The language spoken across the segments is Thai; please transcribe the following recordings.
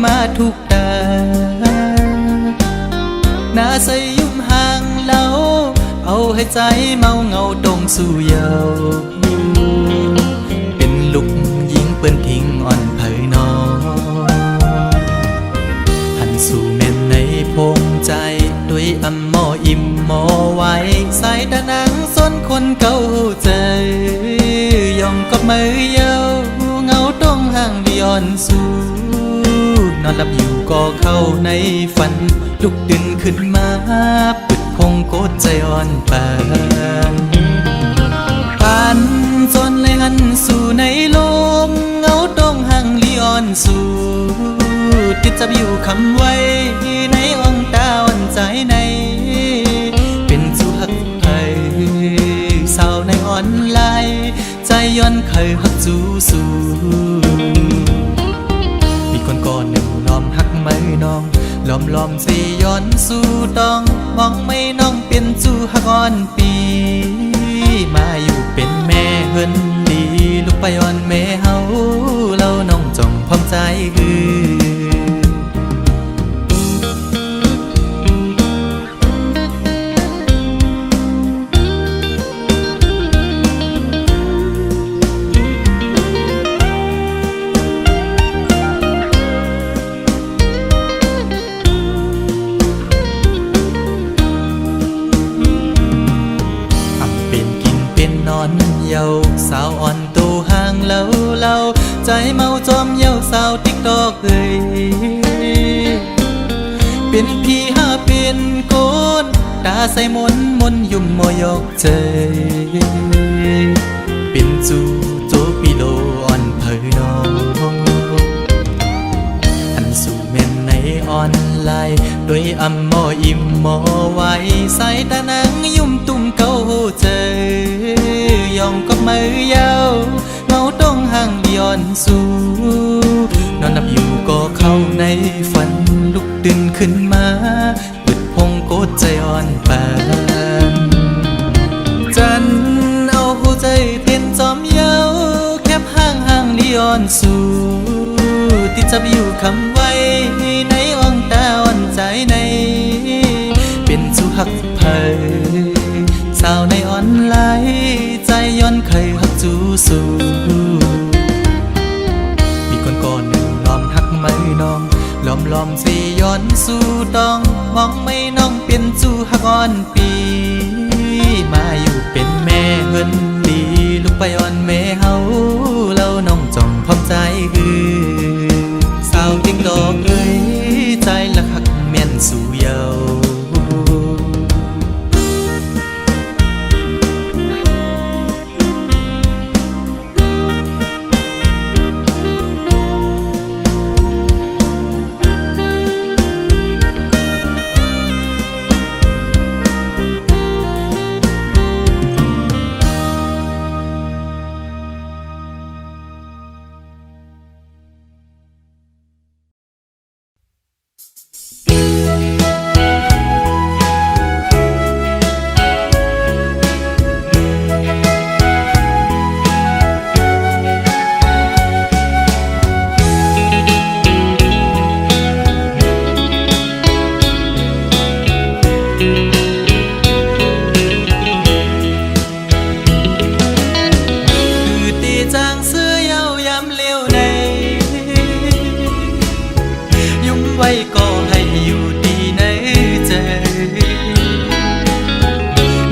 มาทุกตาหน้าใสยุ่มห่างเล่าเอาให้ใจเมาเงาตรงสู่เยาเป็นลูกยิงเปิ้นทิ้งอ่อนเผยนอหันสู่แม่นในพงใจด้วยอำหมออิ่มหมอไว้สายตานังส้นคนเก่าใจยองก็มือเยาเงาต้องห่างดิออนสู่นอนหลับอยู่ก็เข้าในฝันลุกดึงขึ้นมาปิดพงโกดใจอ่อนปานผ่านจนเลยหันสู่ในลมเงาต้องห่างลีออนสู่ติดจับอยู่คำไว้ในอ่องตาอ่อนใจในเป็นสู่หักไทยสาวในอ่อนลายใจย้อนเคยหักจูสู่มีคนก่อนหนึ่งล้อมหักไม่น้องล้อมสิย้อนสู่ต้องมองไม่น้องเป็นสู่หักอ่อนปีมาอยู่เป็นแม่เฮินดีลูกไปอ่อนแม่เฮาเราน้องจ้องพร้อมใจคือเยาสาวอ่อนตูห่างเล่าใจเมาจอมเยาสาวติ๊กตอกเอ้ยเป็นพี่หาเป็นโกนตาใส่มนยุ่มมอยอกใจเป็นจูโจปีโลอ่อนเผยน้องอันสู่เม่นในออนไลน์ด้วยอำหมออิ่มหมอไว้ใส่ตานังยุ่มตุ่มเก่าใจยองก็มือยาวเงาต้องห่างย้อนสู่นอนหลับอยู่ก็เข้าในฝันลุกดึงขึ้นมาปิดพงโกดใจอ่อนปานจันเอาหัวใจเต้นจอมเยาแคบห่างย้อนสู่ติดจับอยู่คำไว้ในอ่องตาอ่อนใจในเป็นสู่หักเผยสาวในออนไลน์ใจย้อนเคยหักจูสู่มีคนก่อนหนึ่งล้อมหักไม่น้องล้อมสิย้อนสู่ต้องมองไม่น้องเป็นจูหักอ่อนปีมาอยู่เป็นแม่เฮินดีลูกไปอ่อนแม่เฮาเราน้องจ้องพร้อมใจคือสาวติ๊กดอกเอ้ยใจละหักแม่นสู่เยาก็ให้อยู่ดีในใจ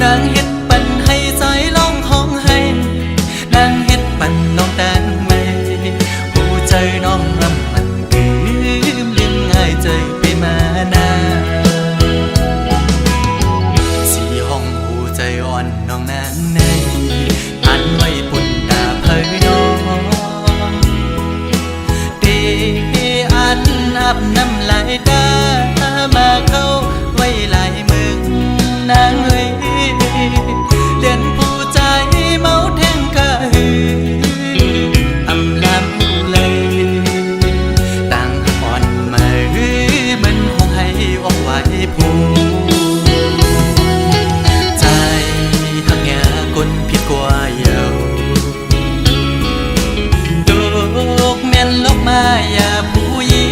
นางเฮ็ดปันให้ใจร้องห้องให้นางเฮ็ดปันน้องแต่งไม่หูใจน้องลำมันลืมง่ายใจไปมานาสีห้องหูใจอ่อนน้องนางในอันไว้ปุ่นตาเผยน้องเตอันอาบน้ำลายตามาเข้าไว้ลายมึงนางเอ้ยเลียนผู้ใจเมาแทงกะหืออำลำเลยต่างอ่อนมาเหมือนห้องให้ออกไว้ผู้ใจหักแง่คนผิดกว่าเยาดอกแม่นลกมาอย่าผู้ยิ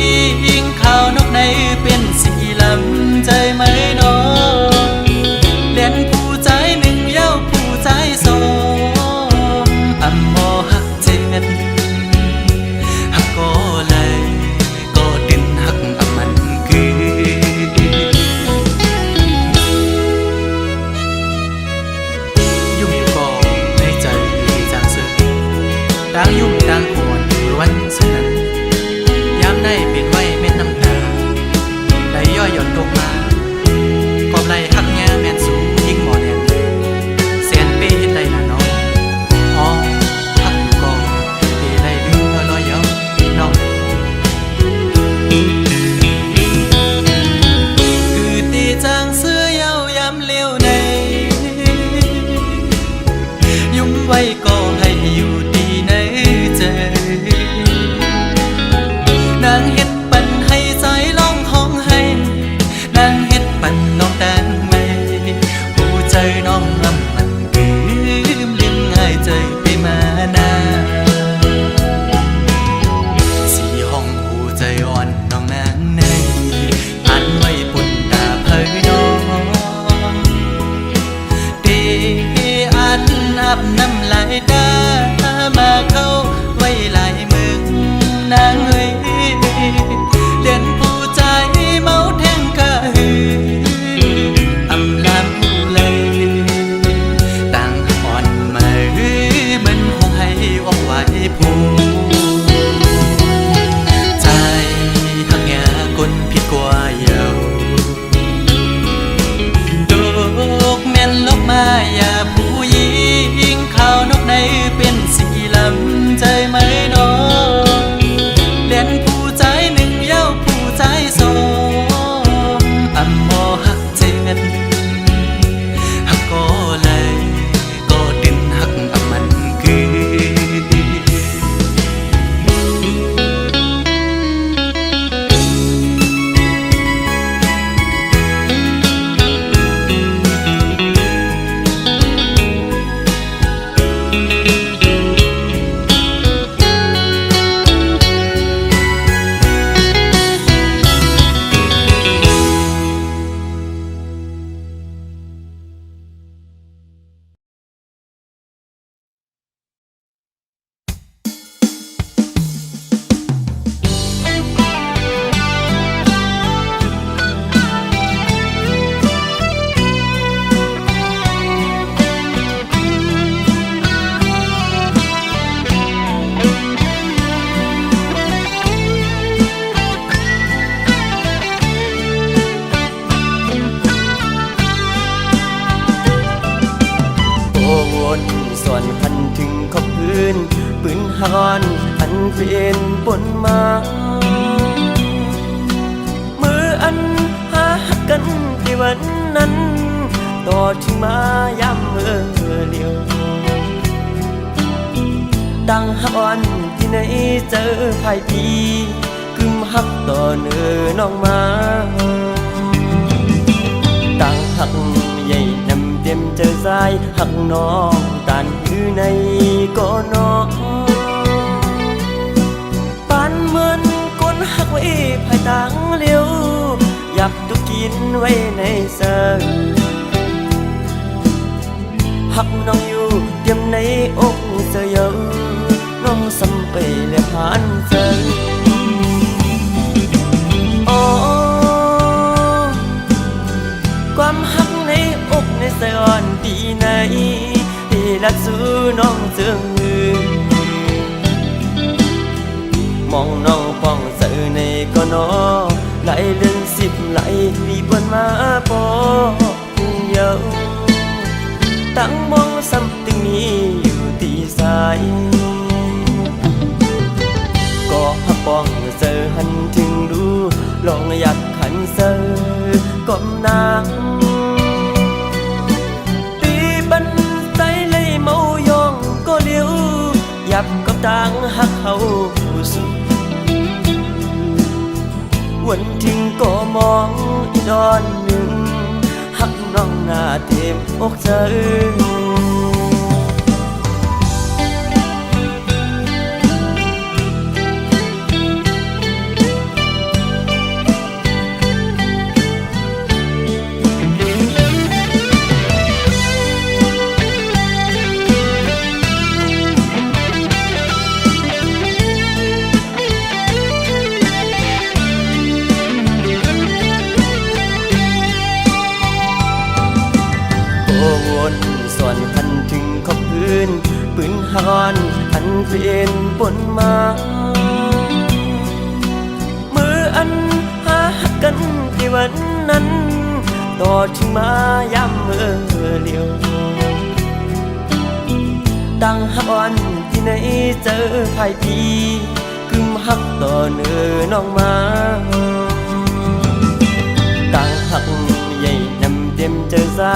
คือตีจางเสื้อเย้ายำเลี้ยวในยุ่งไว้ก็ให้อยู่ดีในใจนางเฮ็ดปันให้ใจร้องห้องให้นางเฮ็ดปันน้องแต่งไม่หูใจน้องลำมันลืมง่ายใจไปมานาสีห้องหูใจอ่อนน้องนางในอันไว้ปุ่นตาเผยน้องเดอันอาบน้ำลายตามาเข้าไว้หลายมึงนางเอ้ยเลียนผู้ใจเมาแทงกะหืออำลำเลยต่างอ่อนมาหือมันคงให้ออกไว้ผู้ใจหักแง่คนผิดกว่าเยาดอกแม่นลกมาอย่าผู้หญิงข้าวนกในเป็นสีลำใจไหมน้องเลียนผู้ใจหนึ่งเย้าผู้ใจสองอำบ่หักเจ็ดหักก็เลยก็ดินหักอำมันคือ ฮอนอันเปลี่ยนปนมามืออันหากันที่วันนั้นต่อถึงมาย้ำเมื่อเดียวตั้งฮักอ่อนที่ไหนเจอไผ่พีกึมฮักต่อเนื้อน้องมาตั้งฮักใหญ่นำเต็มเจอสายฮักน้องตานคือในก็น้องปานเหมือนก้นฮักไว้ภายต่างเลี้ยวอยากตุกินไว้ในเสือฮักน้องอยู่เตรียมในอกเสือเยอะน้องสัมไปและผ่านเสือโอ้ความฮักในอกในเสืออ่อนปีไหนที่รักสู้น้องเสือมองน้องป้องเสือในก็นอไหลเลื่อน10ไหลปีบนมาปอเยอะตั้งมองซ้ำตึงนี้อยู่ที่สายก็ฮักป้องเสือหันถึงดูลองอยากขันเสือก้มนางปีบันใจเลยเมายองก็เลี้ยวยับกับต่างฮักเขาสุดวันทิ้งก็มองอีดอนหนึ่งฮักน้องหน้าเต็มอกเธอส่วนพันถึงขอบพื้นปืนฮอนอันเปลี่ยนปนมามืออันหากันที่วันนั้นต่อถึงมาย้ำเมื่อเลี้ยวตั้งฮักอ่อนที่ไหนเจอไผ่พีกึมฮักต่อเนื้อน้องมา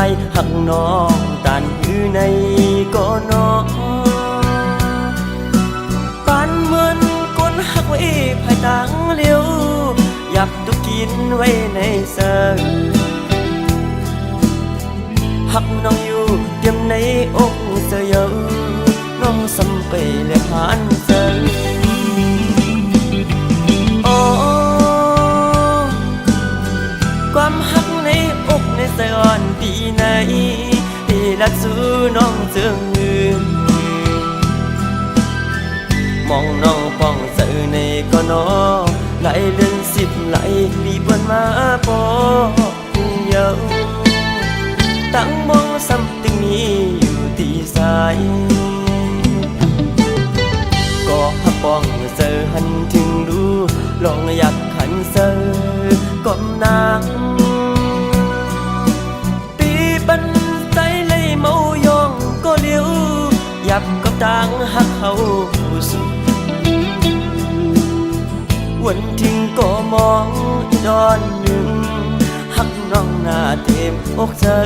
ายหักน้องตันอยู่ในก็น้องปานเหมือนก้นหักไว้ภายตังเลี้ยวอยากตุกินไว้ในเสิร์หักน้องอยู่เตรียมในอกเสียน้องสำไปและผ่านเสิร์ความหักในอกในสยอนปีไหนที่รักสู้น้องเจืองอื่นมองน้องป้องเสือในก็น้อไหลเดือน10ไหลปีบนมาปอเยาตั้งมองซ้ำตึงนี้อยู่ที่สายก็หักป้องเสือหันถึงดูลองอยากขันเสือก้มนางตีบันใจเลยเมายองก็เลี้ยวยับกับต่างหักเขาสุดวันทิ้งก็มองอีดอนหนึ่งหักน้องหน้าเต็มอกเธอ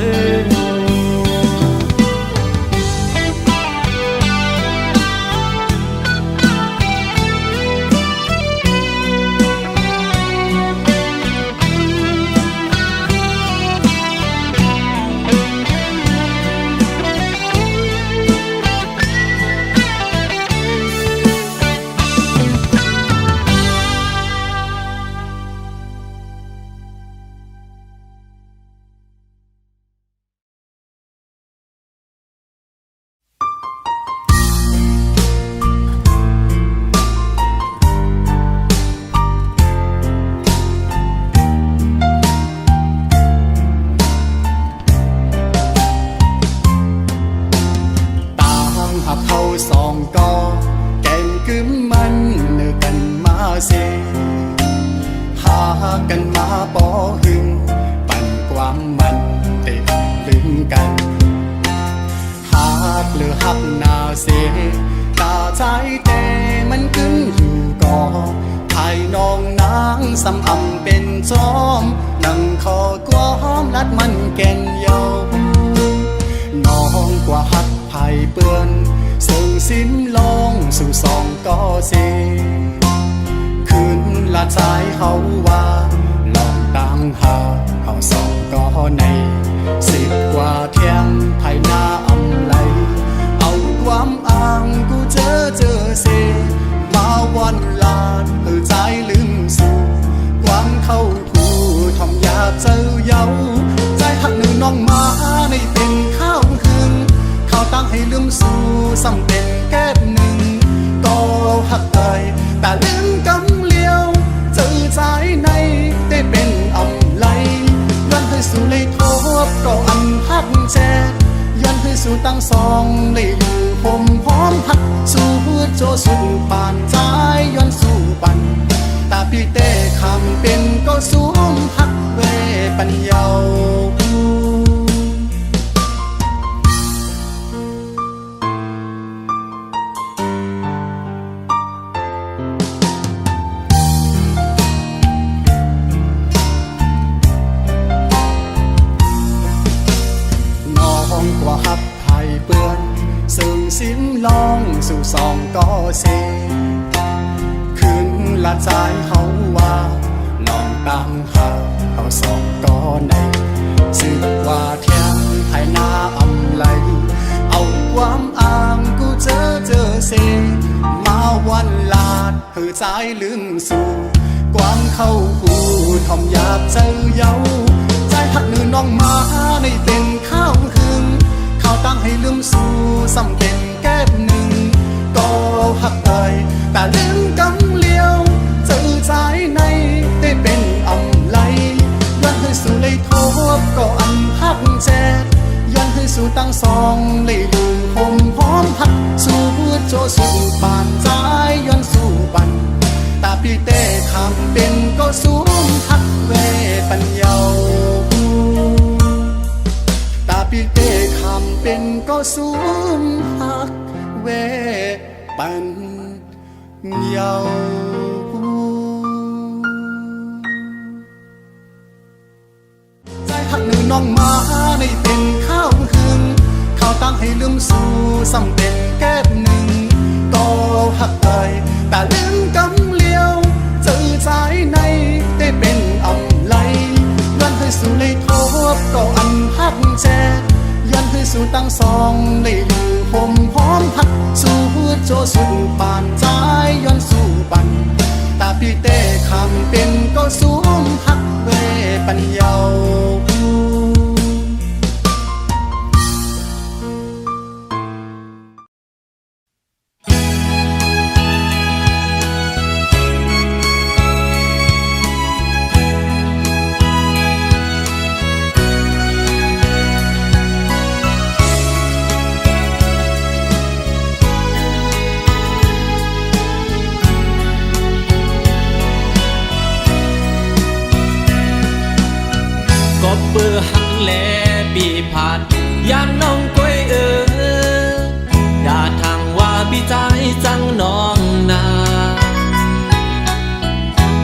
กันมาปอหึงปั่นความมันเตะลืมกันหักหรือหักนาเสตาใจแต่มันกึ่งอยู่ก่อภายน้องนางสำอำเป็นจอมนั่งคอความลัดมันแก่นเยาน้องกว่าหักภายเปื้อนเสื่อสิ้นลองสู่สองก็เสคืนละใจเขาว่าลองตั้งหาเขาสองก็ใน10 กว่าเที่ยงภายหน้าอำไลเอาความอ้างกูเจอเสมาวันลาดใจลืมสู่ความเข้าผู้ทอมอยากเจอเย้าใจหักหนึ่งน้องมาในเป็นข้าวหึงเขาตั้งให้ลืมสู่ซ้ำเป็นแก้บหนึ่งก็หักเอ่ยแต่ลืมกำเลี้ยวเจอใจในได้เป็นอำไลย้อนให้สู่เลยทบก็อันหักแจย้อนให้สู่ตั้งสองเลยอยู่ผมพร้อมหักสู่โจสู่ปานใจย้อนสู่ปันตาพี่เต้คำเป็นก็สูงหักเวปัญญากว่าหักไผ่เปื้อนซึ่งสิ้นลองสู่สองก็เสคืนละใจเขาว่าลองตั้งหาเขาสองก็ใน10 กว่าเที่ยงภายหน้าอำไลเอาความอ้างกูเจอเสมาวันลาดเธอใจลืมสู่ความเข้าผู้ทอมอยากเจอเย้าใจหักหนึ่งน้องมาในเป็นข้าวหึงเขาตั้งให้ลืมสู่ซ้ำเป็นแก้บหนึ่งก็หักเอ่ยแต่ลืมกำเลี้ยวเจอใจในได้เป็นอำไลย้อนให้สู่เลยทบก็อันหักแจย้อนให้สู่ตั้งสองเลยอยู่ผมพร้อมหักสู่โจสู่ปานใจย้อนสู่ปันตาพี่เต้คำเป็นก็สูงหักเวปัญญาตาพี่เต้คำเป็นก็สูงหักเวปัญญาใจหักหนึ่งน้องมาใน ให้เป็นข้าวหึงข้าวตั้งให้ลืมสู่ซ้ำเป็นแก้บหนึ่งก็หักไปแต่ลืมกำเลียวเจอใจในได้เป็นอำไลยันให้สู่ในทบก็อันหักแจยันให้สู่ตั้งสองได้อยู่ห่มหอมหักสู่โจสุดปานใจย้อนสู่ปันตาพี่เต้คำเป็นก็สูงหักเวปัญญาเบื่อหักแลปีผ่านยานน้องก้อยอย่าทางว่าพี่ใจจังน้องนา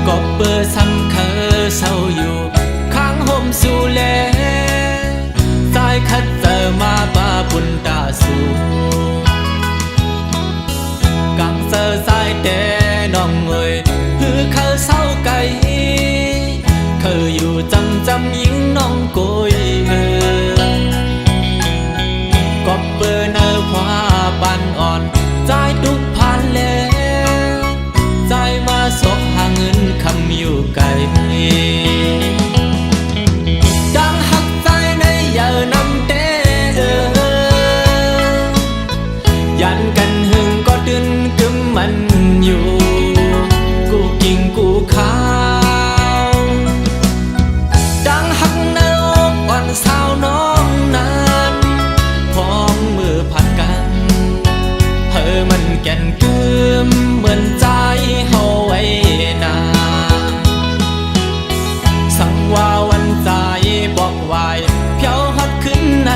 ก็เบื่อซ้ำเคยเศร้าอยู่ข้างห่มสู่แลสายคัดเจอมาบ้าบุญตาสู่กังเซอสายแต่น้องเอ่ยหือเขาเศร้าไก่เคยอยู่จำยิงน้องโกยก็เปิดเนื้อคว้าบันอ่อนใจทุกพันแล้วใจมาสกหาเงินคำอยู่ไกลดังหักใจในเยอะนำเต้ยันกันหึงก็ดึงกึมมันอยู่กูกิ่งกูข้าสาวน้องนั้นพองมือผัดกันเธอมันแก่นกึมเหมือนใจเฮาไว้นานสั่งว่าวันใจบอกไว้เพียวฮัดขึ้นใน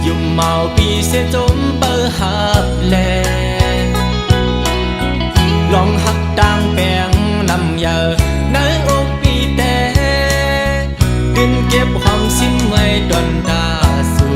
ยุ่มเมาปีเสียจมเปิดหับแลลองหักดังแปงนำเยอะในอกปีแต่เก็บความสิ้นไว้ดนตาสู่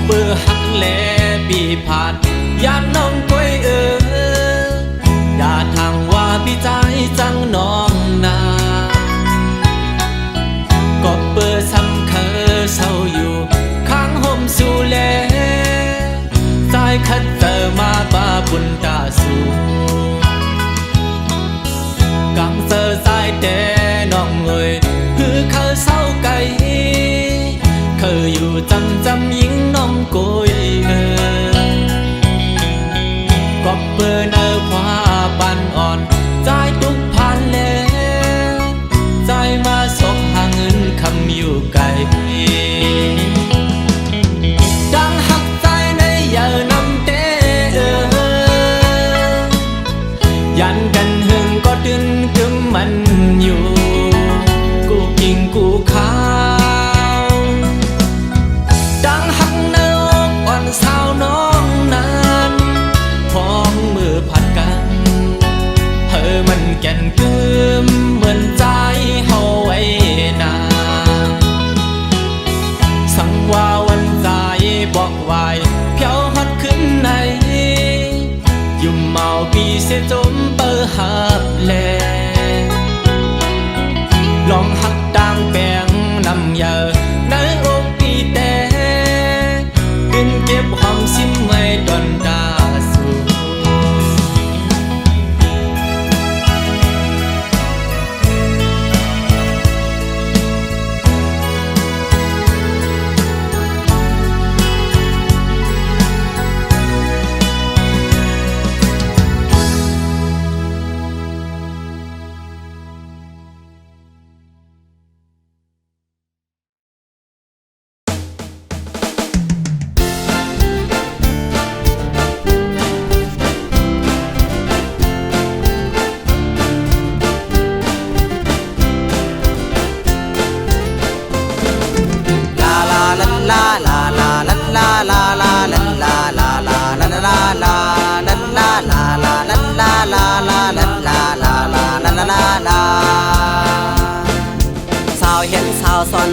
เบื่อหักแลปีผ่านยานน้องก้อยอย่าทางว่าพี่ใจจังน้องนาก็เบื่อซ้ำเคยเศร้าอยู่ข้างห่มสู่แลสายคัดเจอมาบ้าบุญตาสู่กังเซอสายแต่น้องเอ่ยหือเขาเศร้าไก่เคยอยู่จำยิงน้องโกยก็เปิดเนื้อคว้าบันอ่อนใจทุกพันแล้วใจมาสกหาเงินคำอยู่ไกลดังหักใจในเยอะนำเต้ยันกันหึงก็ดึงกึมมันอยู่กูกิ่งกูข้าสาวน้องนั้นพองมือผัดกันเธอมันแก่นกึมเหมือนใจเฮาไว้นานสั่งว่าวันใจบอกไว้เพียวฮัดขึ้นในยุ่มเมาปีเสียจมเปิดหับแลลองหักดังแปงนำเยอะในอกปีแต่เก็บความสิ้นไว้ดนตาสู่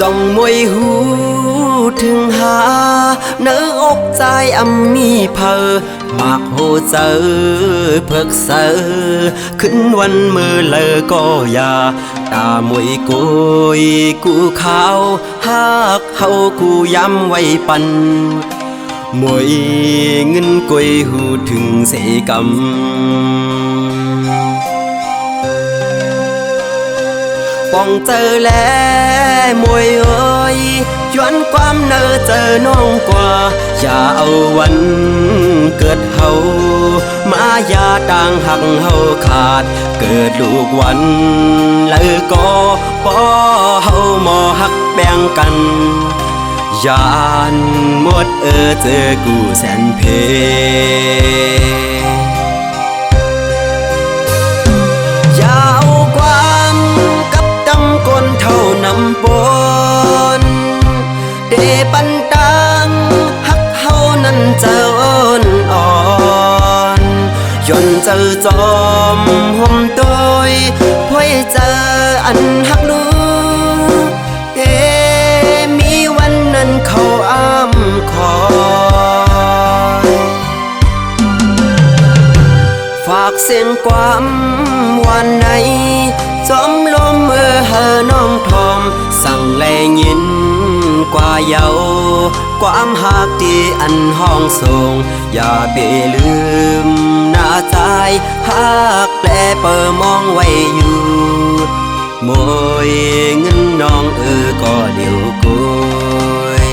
จ้องมวยหูถึงหาเนื้ออกใจอำมีเพอมากโหเจอเพิกเสอขึ้นวันมือเลอก็อย่าตามวยกุยกูขาวหากเฮากูย้ำไว้ปันมวยเงินกุยหูถึงเสกำป้องเจอแล้วมวยเอ้ยย้อนความเนอเจอน้องกว่าอย่าเอาวันเกิดเฮามาอย่าต่างหักเฮาขาดเกิดลูกวันแล้วก็ป้อเฮาหมอหักแบ่งกันยานหมดเจอกูแสนเพอย่าเอาความกับดำก้นเท่านำปนเดปันตังหักเฮานั้นเจออ่อนย้อนเจอจอมห่มโดยพ่อยเจออันหักลูมีวันนั้นเขาอ้ำคอยฝากเสียงความวันไหนจอมลมเฮอน้องทอมสั่งแลยินกว่าเยาความหักที่อันห้องส่งอย่าไปลืมหน้าใจหักแปลเปิดมองไว้อยู่มวยเงินน้องก็เดี๋ยวกุย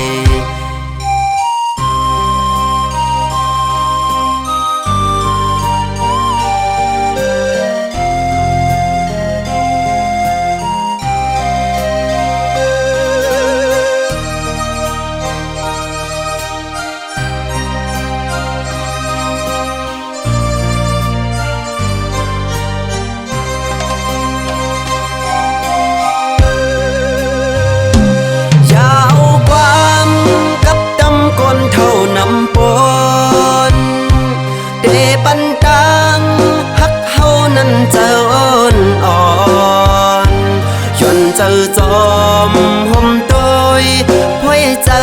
ปันตังหักเฮานั้นเจออ่อนย้อนเจอจอมห่มโดยพ่อยเจอ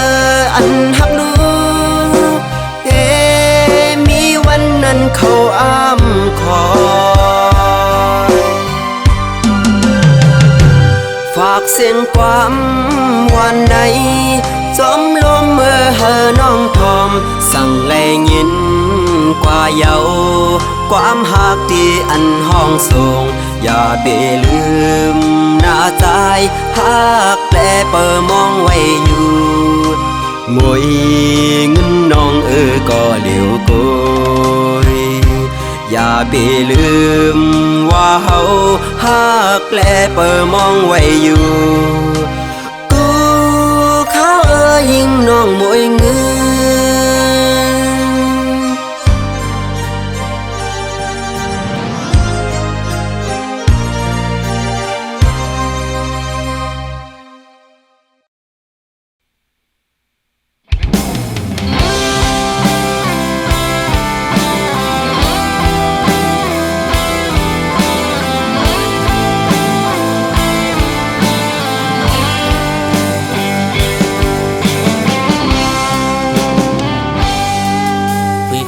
อันหักลูมีวันนั้นเขาอ้ำคอยฝากเสียงความวันใดจอมลมเฮอน้องทอมสั่งแลยินกว่าเยาความหักที่อันห้องส่งอย่าไปลืมหน้าใจหักแปลเปิดมองไว้อยู่มวยเงินน้องก็เลี้ยวกุยอย่าไปลืมว่าเฮาหักแปลเปิดมองไว้อยู่กูเขายิงน้องมวยเงิน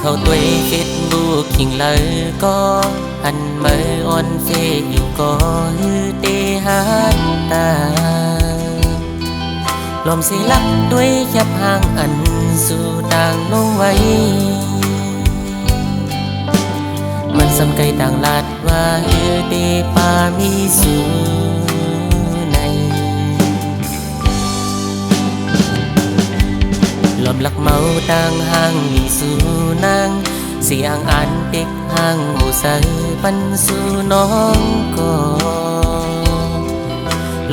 เขาตัวเฟซบุ๊กขิงเลยก็อันเมื่อออนเฟซอยู่ก็ฮือเตหันตาลมสิลักด้วยแคบห่างอันสู่ต่างลงไว้มันสำไกต่างลาดว่าฮือเตปามีสู่ในลมลักเมาต่างห่างมีสู่นางเสียงอันเด็กห่างหูใสปันสู่น้องก็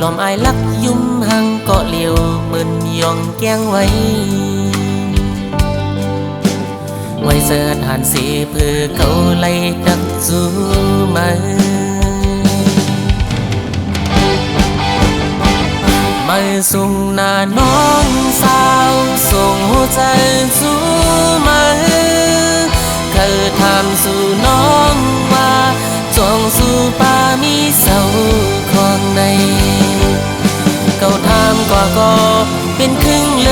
ลมอายลักยุ่มห่างเกาะเลียวมึนยองแก้งไว้เสิร์ฐานสีเพื่อเขาไล่ดักสู่มาส่งหน้าน้องสาวส่งหัวใจสู่มาเคยถามสู่น้องว่าจงสู่ป่ามีเสาของในเขาถามก็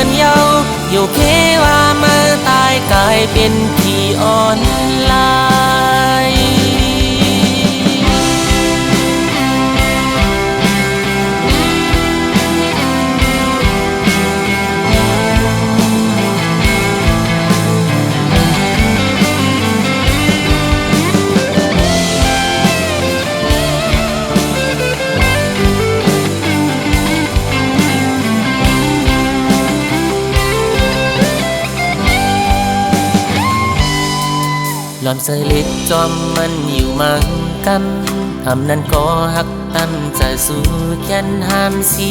นเยาอยู่เคว่ามาตายกลายเป็นผีอ่อนลายหลอนเสยเล็ดจอมมันอยู่มังกันอำนั้นก็หักตั้นใจสู่แค้นห้ามสี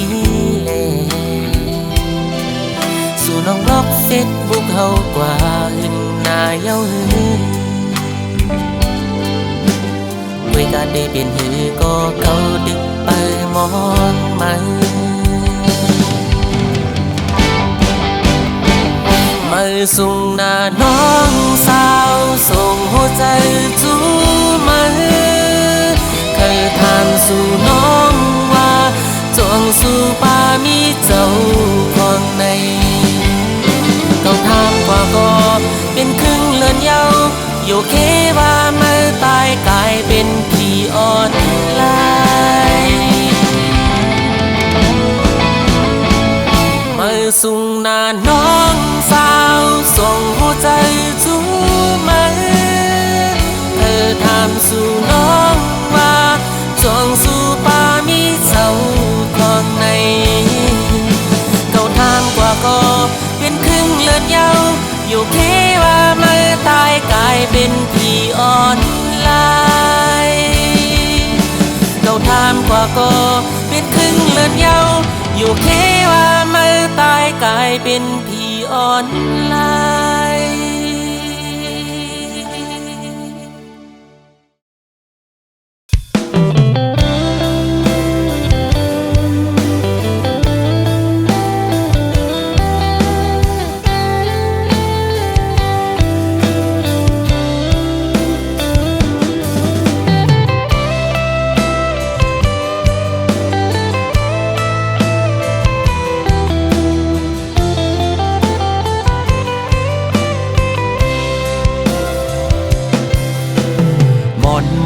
เลสู่น้องบล็อกเฟซบุ๊กเฮากว่าหึงหน้าเย้าหือคุยกันได้เป็นหือก็เก่าดึกไปมองมันมาส่งหน้าน้องสาวส่งหัวใจจูมันเคยถามสู่น้องว่าจวงสู่ป่ามีเจ้าของในต้องถามกว่าก็เป็นครึ่งเลือนเยาอยู่เคว่ามาตายกลายเป็นผีอ่อนลายมาส่งหน้าน้องสาวส่งหัวใจจูมันเธอถามสู่น้องว่าจวงสู่ป่ามีเจ้าของในเขาถามกว่าก็เป็นครึ่งเลือดเยาอยู่เคว่ามาตายกลายเป็นผีอ่อนลายเขาถามกว่าก็เป็นครึ่งเลือดเยาอยู่เคว่ามาตายกลายเป็นผีอ่อนลาย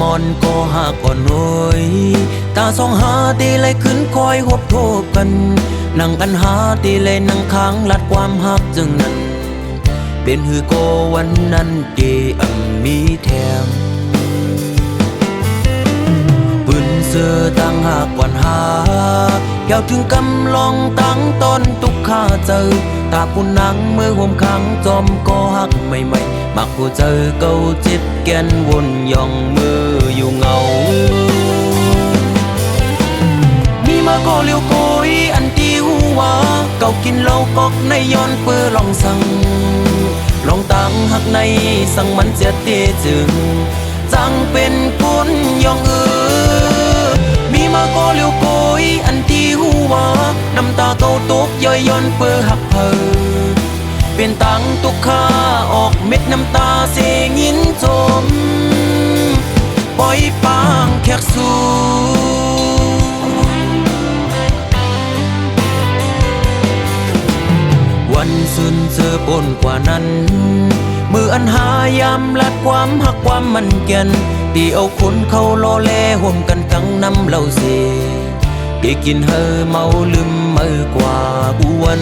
มอนก็หาก่อนหน่อยตาสองหาตีเลยขึ้นคอยหบโทบกันนั่งกันหาตีเลยนั่งค้างลัดความหักจึงนั้นเป็นหือโกวันนั้นเดมีแถมปืนเสือตั้งหากก่อนหาเกี่ยวถึงกำลองตั้งต้นตุกข้าเจอตาปุ่นนังเมื่อห่มขังจอมก็หักใหม่ๆมักผู้เจอเก่าจิตแกนวนย่องมืออยู่เงามีมาก็เลี้ยวโกยอันที่หัวเก่ากินเหล้ากอกในย้อนเปื้อลองสั่งลองตั้งหักในสั่งมันเสียเตจึงจังเป็นคนย่องมีมาก็เลี้ยวโกยอันที่หัวน้ำตาเก่าตกย่อยย้อนเปื้อหักเพอเป็นตังตุกข้าออกเม็ดน้ำตาเสียงินจมปล่อยปางแขกสู่วันสุนเจอปนกว่านั้นมืออันหายามลัดความหักความมันเกียนตีเอาคนเข้าล้อแลห่มกันทั้งน้ำเหล้าเสียได้กินเฮอเมาลืมเมื่อกว่าอ้วน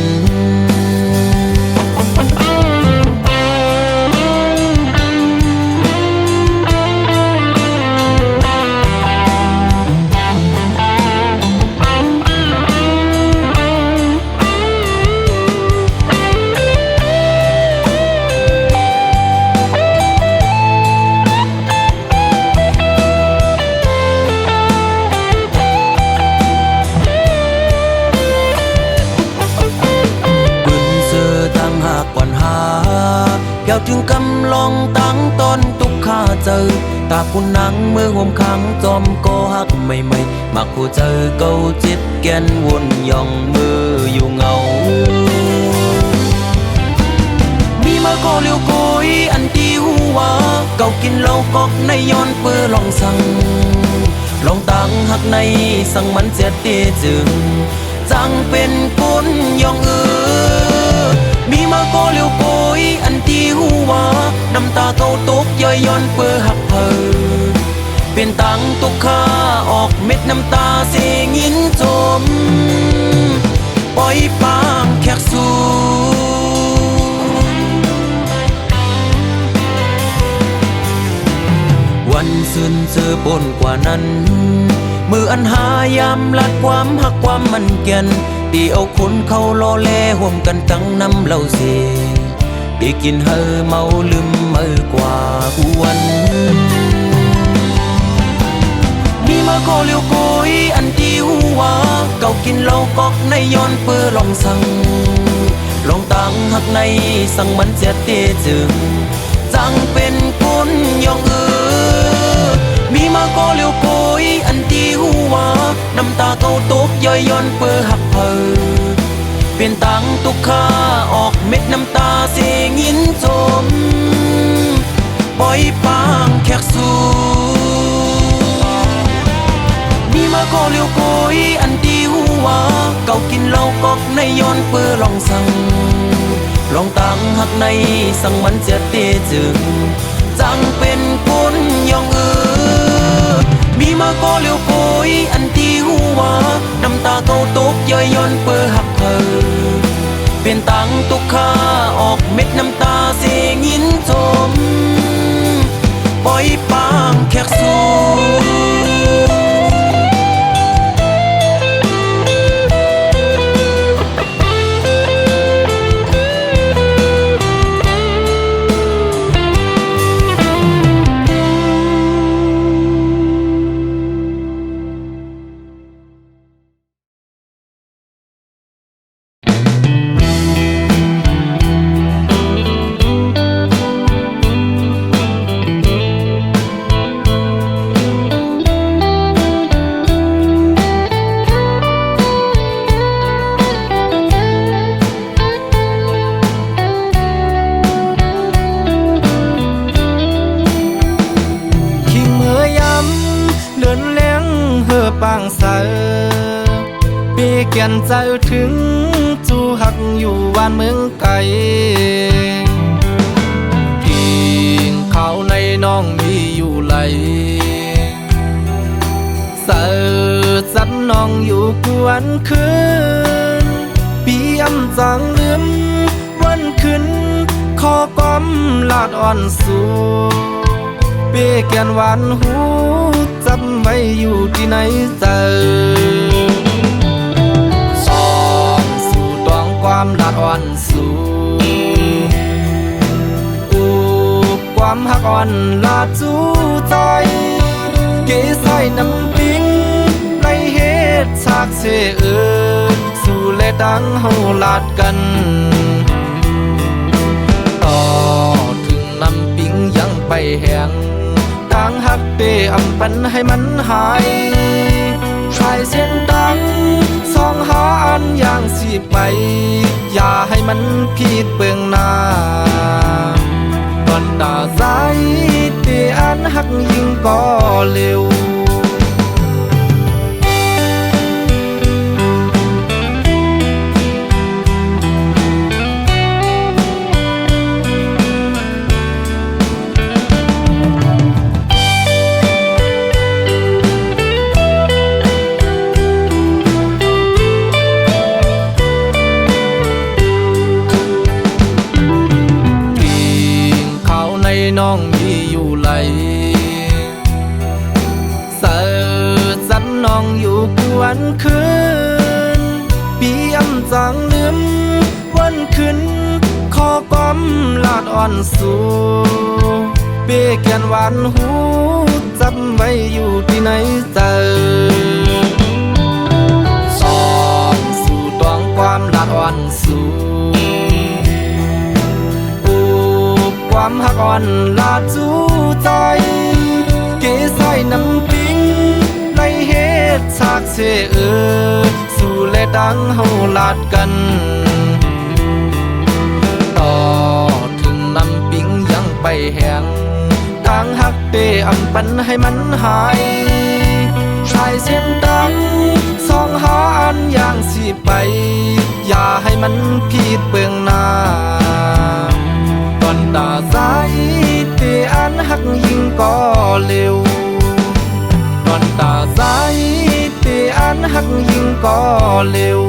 เกี่ยวถึงกำลองตั้งต้นตุกข้าเจอตาปุ่นนังเมื่อห่มขังจอมก็หักใหม่ๆมักผู้เจอเก่าจิตแกนวนย่องมืออยู่เงามีมาก็เลี้ยวโกยอันที่หัวเก่ากินเหล้ากอกในย้อนเปื้อลองสั่งลองตั้งหักในสั่งมันเสียเตจึงจังเป็นคนย่อง ก็เลี้ยวโกยอันที่หูว่าน้ำตาเขาตกย่อยย้อนเปื้อหักเพอเป็นตังตกค่าออกเม็ดน้ำตาเสียงินจมปล่อยปางแขกสู่วันซื่นเจอปนกว่านั้นมืออันหายามลัดความหักความมันเกียนตีเอาคนเข้าล้อแลห่วมกันตั้งน้ำเหล้าเสียได้กินเฮอเมาลืมเมื่อกว่าวันมีมาก็เลี้ยวโกยอันที่หูว่าเก่ากินเหล้ากอกในย้อนเปื้อลองสั่งลองตั้งหักในสั่งมันเสียเตจึงจังเป็นคนยองมีมาก็เลี้ยวโกยอันที่หูว่าน้ำตาเขาตกย่อยย้อนเปื้อหักเพอเป็นตังตุกค่าออกเม็ดน้ำตาเสียงินจมปล่อยปางแขกสู่มีมาก็เลี้ยวโกยอันที่หูว่าเก่ากินเหล้ากอกในย้อนเปื้อลองสั่งลองตั้งหักในสั่งมันเสียเตจึงจังเป็นคนยองมีมาก็เลี้ยวโกยอันที่หูว่าน้ำตาเขาตกย่อยย้อนเปื้อหักเพอเป็นตังตุกค่าออกเม็ดน้ำตาเสียงินจมปล่อยปางแขกสู่ปางเสอปีเกียนใจถึงจูหักอยู่บ้านเมืองไกลกินข้าวในน้องมีอยู่ไหลเสอจัดน้องอยู่กวนคืนปีอำจังลืมวันคืนขอก้อมลาดอ่อนสู่เปีเกียนหวานหูจำไว้อยู่ที่ไหนเจอสองสู่ตองความลาดอ่อนสู่อูความหักอ่อนลาดจูใจเกใส่น้ำปิ้งในเหตุฉากเสสู่และดังเฮาลาดกันต่อถึงน้ำปิ้งยังไปแห้งต่างหักเปอำปันให้มันหายชายเส้นดังสองหาอันอย่างสิไปอย่าให้มันผิดเบืองหน้าก่อนตาใจเตอันหักยิ่งก็เร็วน้องมีอยู่ไหลเสอจันน้องอยู่กวนคืนปีอำจังลืมวันคืนขอก้อมลาดอ่อนสู่เปีเกียนหวานหูจำไว้อยู่ที่ไหนเจอสองสู่ตองความลาดอ่อนสู่ความหักอ่อนลาดจูใจเกใส่น้ำปิ้งในเหตุฉากเสสู่และดังเฮาลาดกันต่อถึงน้ำปิ้งยังไปแห้งต่างหักเปอำปันให้มันหายชายเส้นดังสองหาอันอย่างสิไปอย่าให้มันผิดเบืองหน้า เร็วตอนตาใสตีอันหักยิ่งก็เร็ว